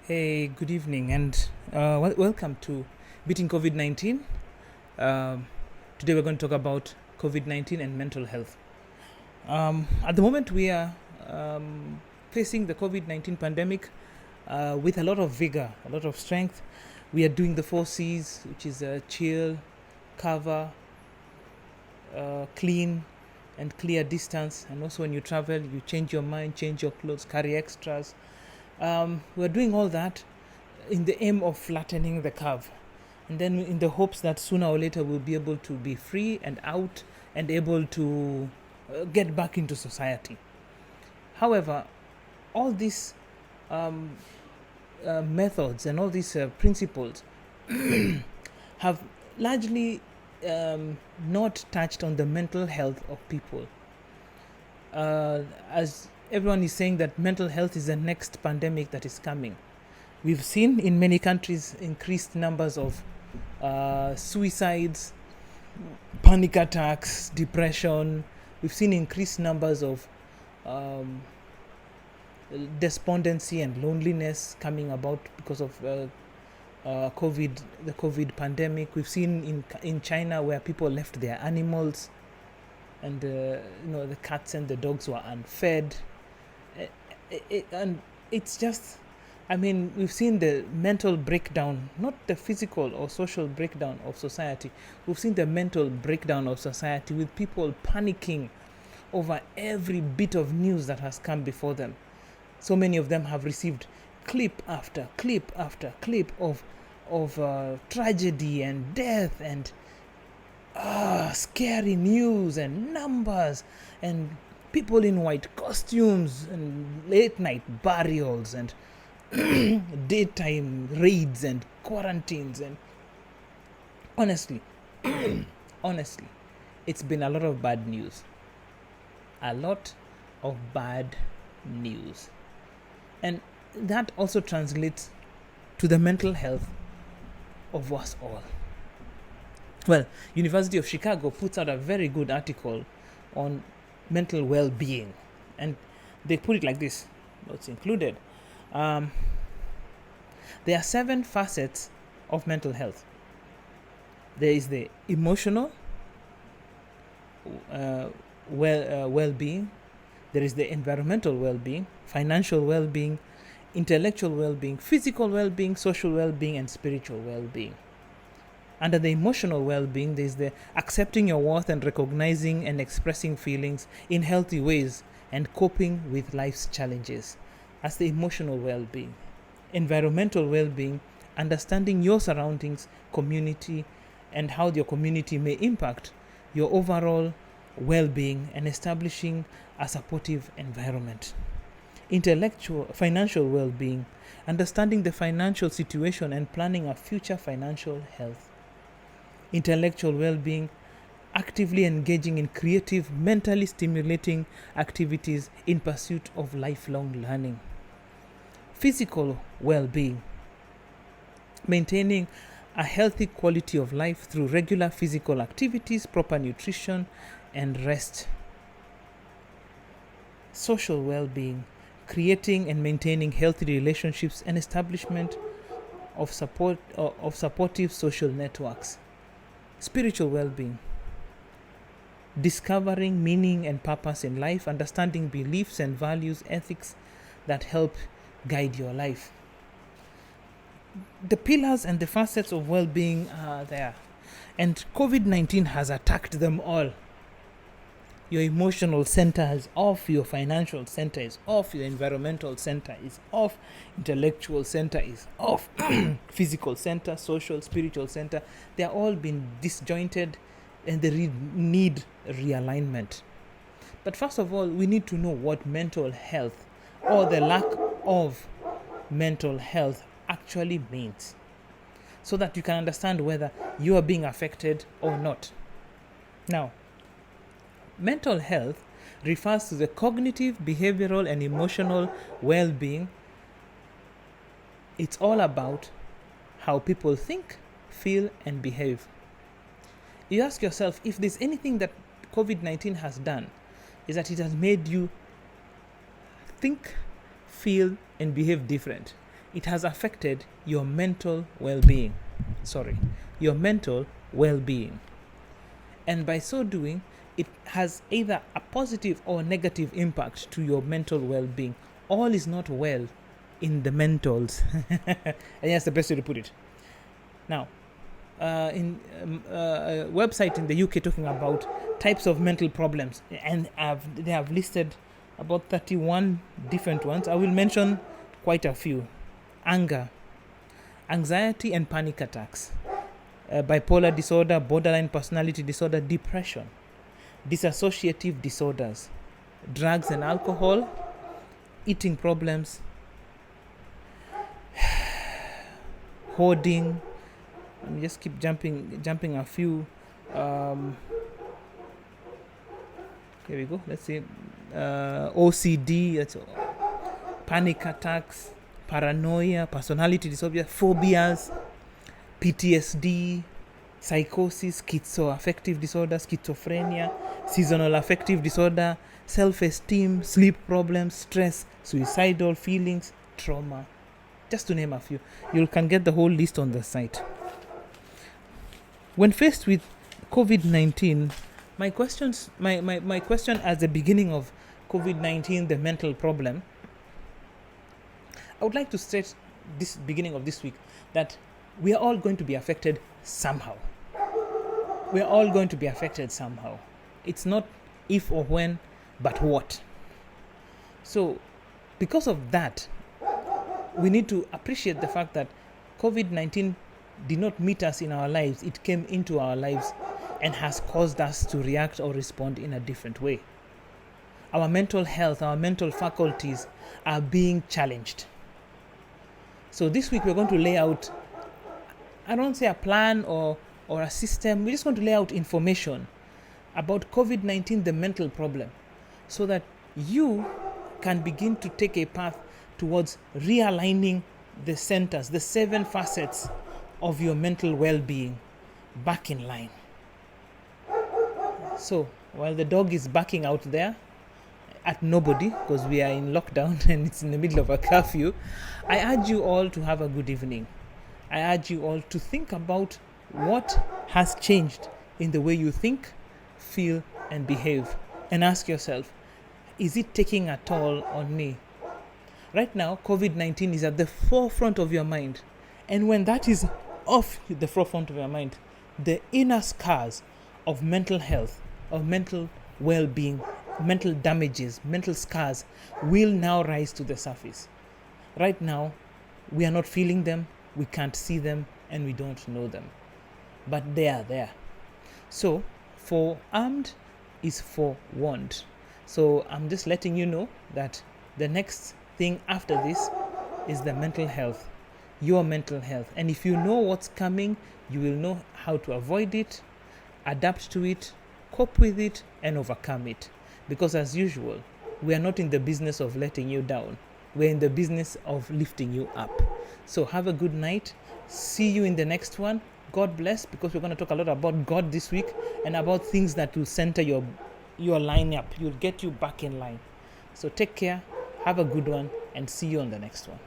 Hey, good evening, and welcome to Beating COVID-19. Um, Today, we're going to talk about COVID-19 and mental health. At the moment, we are facing the COVID-19 pandemic with a lot of vigor, a lot of strength. We are doing the 4 C's, which is chill, cover, clean, and clear distance. And also, when you travel, you change your mind, change your clothes, carry extras. We're doing all that in the aim of flattening the curve, and then in the hopes that sooner or later we'll be able to be free and out and able to get back into society. However, all these um, methods and all these principles have largely not touched on the mental health of people. As everyone is saying that mental health is the next pandemic that is coming. We've seen in many countries increased numbers of suicides, panic attacks, depression. We've seen increased numbers of despondency and loneliness coming about because of the COVID pandemic. We've seen in China where people left their animals, and the cats and the dogs were unfed, and it's just, I mean, we've seen the mental breakdown, not the physical or social breakdown of society. We've seen the mental breakdown of society with people panicking over every bit of news that has come before them. So many of them have received clip after clip after clip of tragedy and death and scary news and numbers and people in white costumes and late night burials and daytime raids and quarantines. And honestly, honestly, it's been a lot of bad news. A lot of bad news. And that also translates to the mental health of us all. Well, University of Chicago puts out a very good article on mental well-being, and they put it like this, what's included. There are 7 facets of mental health. There is the emotional well-being. There is the environmental well-being, financial well-being, intellectual well-being, physical well-being, social well-being, and spiritual well-being. Under the emotional well-being, there is the accepting your worth and recognizing and expressing feelings in healthy ways and coping with life's challenges. That's the emotional well-being. Environmental well-being, understanding your surroundings, community, and how your community may impact your overall well-being and establishing a supportive environment. Financial well-being, understanding the financial situation and planning a future financial health. Intellectual well-being, actively engaging in creative, mentally stimulating activities in pursuit of lifelong learning. Physical well-being, maintaining a healthy quality of life through regular physical activities, proper nutrition, and rest. Social well-being, creating and maintaining healthy relationships and establishment of supportive social networks. Spiritual well-being, discovering meaning and purpose in life, understanding beliefs and values, ethics that help guide your life. The pillars and the facets of well-being are there, and COVID-19 has attacked them all. Your emotional center is off, your financial center is off, your environmental center is off, intellectual center is off, physical center, social, spiritual center, they're all been disjointed and they need realignment. But first of all, we need to know what mental health or the lack of mental health actually means, so that you can understand whether you are being affected or not. Now, mental health refers to the cognitive, behavioral, and emotional well-being. It's all about how people think, feel, and behave. You ask yourself, if there's anything that COVID-19 has done, is that it has made you think, feel, and behave different. it has affected your mental well-being. Your mental well-being. And by so doing, it has either a positive or negative impact to your mental well-being. All is not well in the mentals. And that's the best way to put it. Now, in a website in the UK talking about types of mental problems, and they have listed about 31 different ones. I will mention quite a few. Anger, anxiety and panic attacks, bipolar disorder, borderline personality disorder, depression, dissociative disorders, drugs and alcohol, eating problems, hoarding. Let me just keep jumping a few. Here we go. Let's see. OCD, that's panic attacks, paranoia, personality disorder, phobias, PTSD, psychosis, schizoaffective disorder, schizophrenia, seasonal affective disorder, self-esteem, sleep problems, stress, suicidal feelings, trauma, just to name a few. You can get the whole list on the site. When faced with COVID-19, my question at the beginning of COVID-19, the mental problem, I would like to state this beginning of this week that we are all going to be affected somehow. We are all going to be affected somehow. It's not if or when, but what. So, because of that, we need to appreciate the fact that COVID-19 did not meet us in our lives. It came into our lives and has caused us to react or respond in a different way. Our mental health, our mental faculties are being challenged. So this week we're going to lay out, I don't say a plan or a system, we just want to lay out information about COVID-19, the mental problem, so that you can begin to take a path towards realigning the centers, the 7 facets of your mental well-being back in line. So while the dog is barking out there at nobody, because we are in lockdown and it's in the middle of a curfew, I urge you all to have a good evening. I urge you all to think about what has changed in the way you think, feel, and behave. And ask yourself, is it taking a toll on me? Right now, COVID-19 is at the forefront of your mind. And when that is off the forefront of your mind, the inner scars of mental health, of mental well-being, mental damages, mental scars will now rise to the surface. Right now, we are not feeling them, we can't see them, and we don't know them. But they are there. So, forearmed is forewarned. So, I'm just letting you know that the next thing after this is the mental health, your mental health. And if you know what's coming, you will know how to avoid it, adapt to it, cope with it, and overcome it. Because as usual, we are not in the business of letting you down. We're in the business of lifting you up. So have a good night. See you in the next one. God bless, because we're going to talk a lot about God this week and about things that will center your line up. You'll get you back in line. So take care, have a good one, and see you on the next one.